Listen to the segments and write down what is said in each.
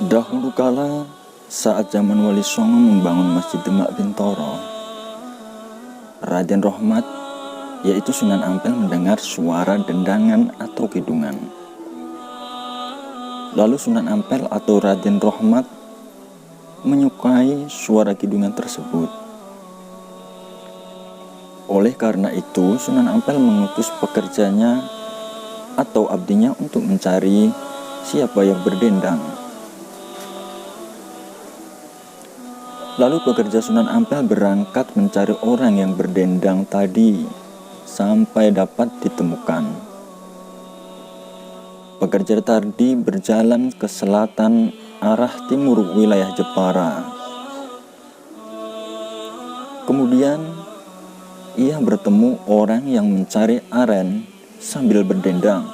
Dahulu kala, saat zaman Wali Songo membangun Masjid Demak Bintoro, Raden Rohmat, yaitu Sunan Ampel, mendengar suara dendangan atau kidungan. Lalu Sunan Ampel atau Raden Rohmat menyukai suara kidungan tersebut. Oleh karena itu, Sunan Ampel mengutus pekerjanya atau abdinya untuk mencari siapa yang berdendang. Lalu pekerja Sunan Ampel berangkat mencari orang yang berdendang tadi sampai dapat ditemukan. Pekerja tadi berjalan ke selatan arah timur wilayah Jepara. Kemudian ia bertemu orang yang mencari aren sambil berdendang.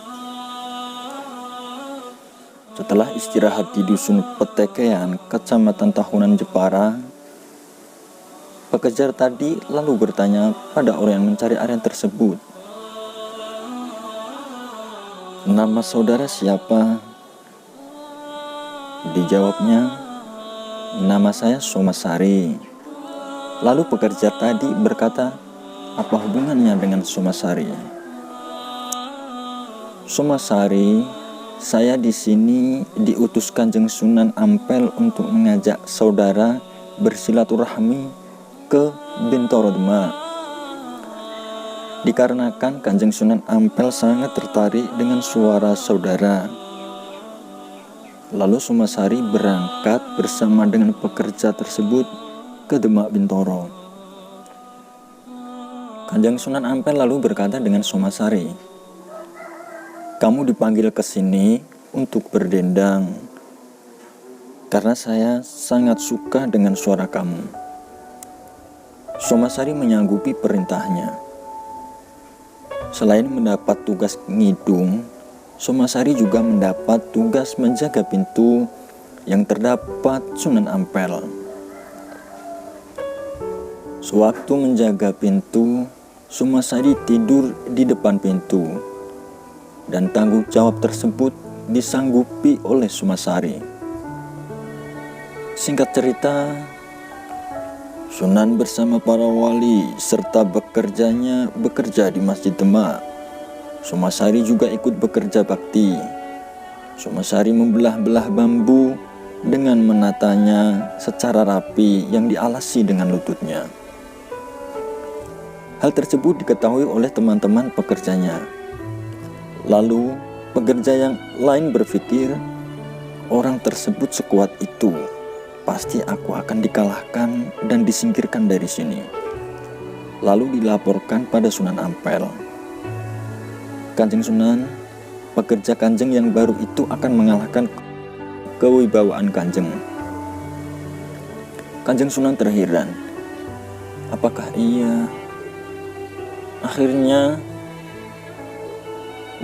Setelah istirahat di dusun Petekean, Kecamatan Tahunan, Jepara, pekerja tadi lalu bertanya pada orang yang mencari aren tersebut, "Nama saudara siapa?" Dijawabnya, "Nama saya Somasari." Lalu pekerja tadi berkata, "Apa hubungannya dengan Somasari?" "Somasari, saya di sini diutus Kanjeng Sunan Ampel untuk mengajak saudara bersilaturahmi ke Bintoro Demak. Dikarenakan Kanjeng Sunan Ampel sangat tertarik dengan suara saudara." Lalu Somasari berangkat bersama dengan pekerja tersebut ke Demak Bintoro. Kanjeng Sunan Ampel lalu berkata dengan Somasari, "Kamu dipanggil ke sini untuk berdendang karena saya sangat suka dengan suara kamu." Somasari menyanggupi perintahnya. Selain mendapat tugas ngidung, Somasari juga mendapat tugas menjaga pintu yang terdapat Sunan Ampel. Sewaktu menjaga pintu, Somasari tidur di depan pintu, dan tanggung jawab tersebut disanggupi oleh Somasari. Singkat cerita, Sunan bersama para wali serta bekerja di Masjid Demak. Somasari juga ikut bekerja bakti. Somasari membelah-belah bambu dengan menatanya secara rapi yang dialasi dengan lututnya. Hal tersebut diketahui oleh teman-teman pekerjanya. Lalu pekerja yang lain berpikir, orang tersebut sekuat itu, pasti aku akan dikalahkan dan disingkirkan dari sini. Lalu dilaporkan pada Sunan Ampel. "Kanjeng Sunan, pekerja Kanjeng yang baru itu akan mengalahkan kewibawaan Kanjeng." Kanjeng Sunan terheran. Apakah iya? Akhirnya,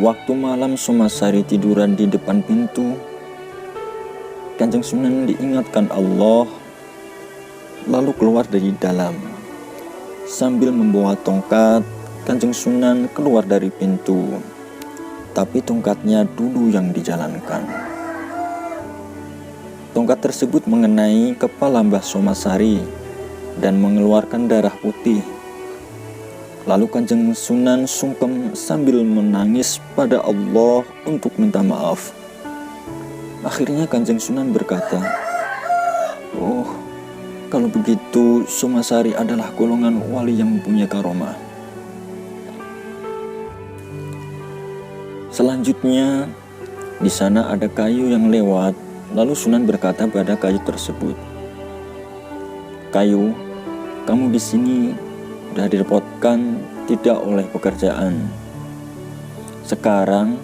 waktu malam Somasari tiduran di depan pintu, Kanjeng Sunan diingatkan Allah, lalu keluar dari dalam. Sambil membawa tongkat, Kanjeng Sunan keluar dari pintu, tapi tongkatnya dulu yang dijalankan. Tongkat tersebut mengenai kepala Mbah Somasari dan mengeluarkan darah putih. Lalu Kanjeng Sunan sungkem sambil menangis pada Allah untuk minta maaf. Akhirnya Kanjeng Sunan berkata, "Oh, kalau begitu Somasari adalah golongan wali yang mempunyai karomah." Selanjutnya, di sana ada kayu yang lewat, lalu Sunan berkata pada kayu tersebut, "Kayu, kamu di sini sudah direpotkan tidak oleh pekerjaan. Sekarang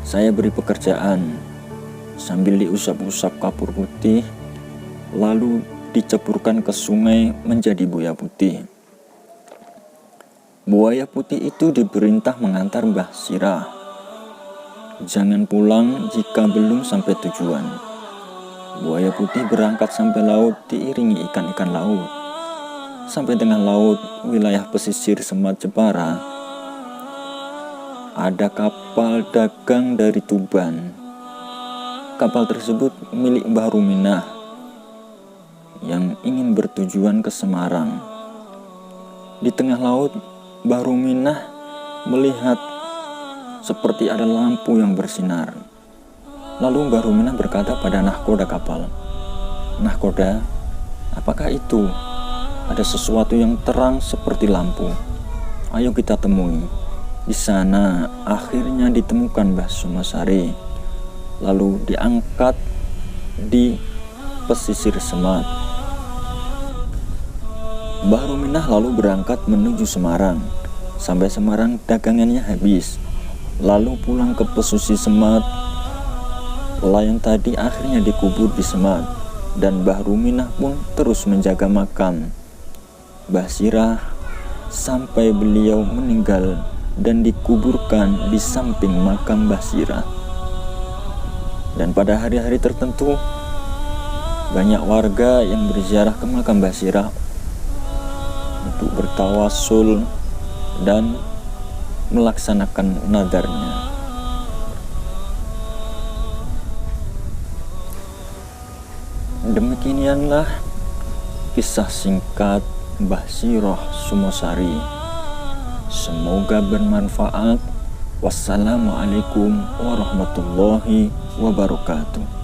saya beri pekerjaan." Sambil diusap-usap kapur putih, lalu diceburkan ke sungai menjadi buaya putih. Buaya putih itu diperintah mengantar Mbah Sirah. Jangan pulang jika belum sampai tujuan. Buaya putih berangkat sampai laut diiringi ikan-ikan laut. Sampai tengah laut, wilayah pesisir Semat Jepara, ada kapal dagang dari Tuban. Kapal tersebut milik Mbah Ruminah yang ingin bertujuan ke Semarang. Di tengah laut, Mbah Ruminah melihat seperti ada lampu yang bersinar. Lalu Mbah Ruminah berkata pada nahkoda kapal, "Nahkoda, apakah itu? Ada sesuatu yang terang seperti lampu. Ayo kita temui." Di sana akhirnya ditemukan Mbah Sumasari, lalu diangkat di pesisir Semat. Mbah Ruminah lalu berangkat menuju Semarang. Sampai Semarang dagangannya habis, lalu pulang ke pesisir Semat. Pelayan tadi akhirnya dikubur di Semat, dan Mbah Ruminah pun terus menjaga makam Mbah Sirah sampai beliau meninggal dan dikuburkan di samping makam Mbah Sirah. Dan pada hari-hari tertentu, banyak warga yang berziarah ke makam Mbah Sirah untuk bertawasul dan melaksanakan nadarnya. Demikianlah kisah singkat Mbah Sirah Sumosari. Semoga bermanfaat. Wassalamualaikum warahmatullahi wabarakatuh.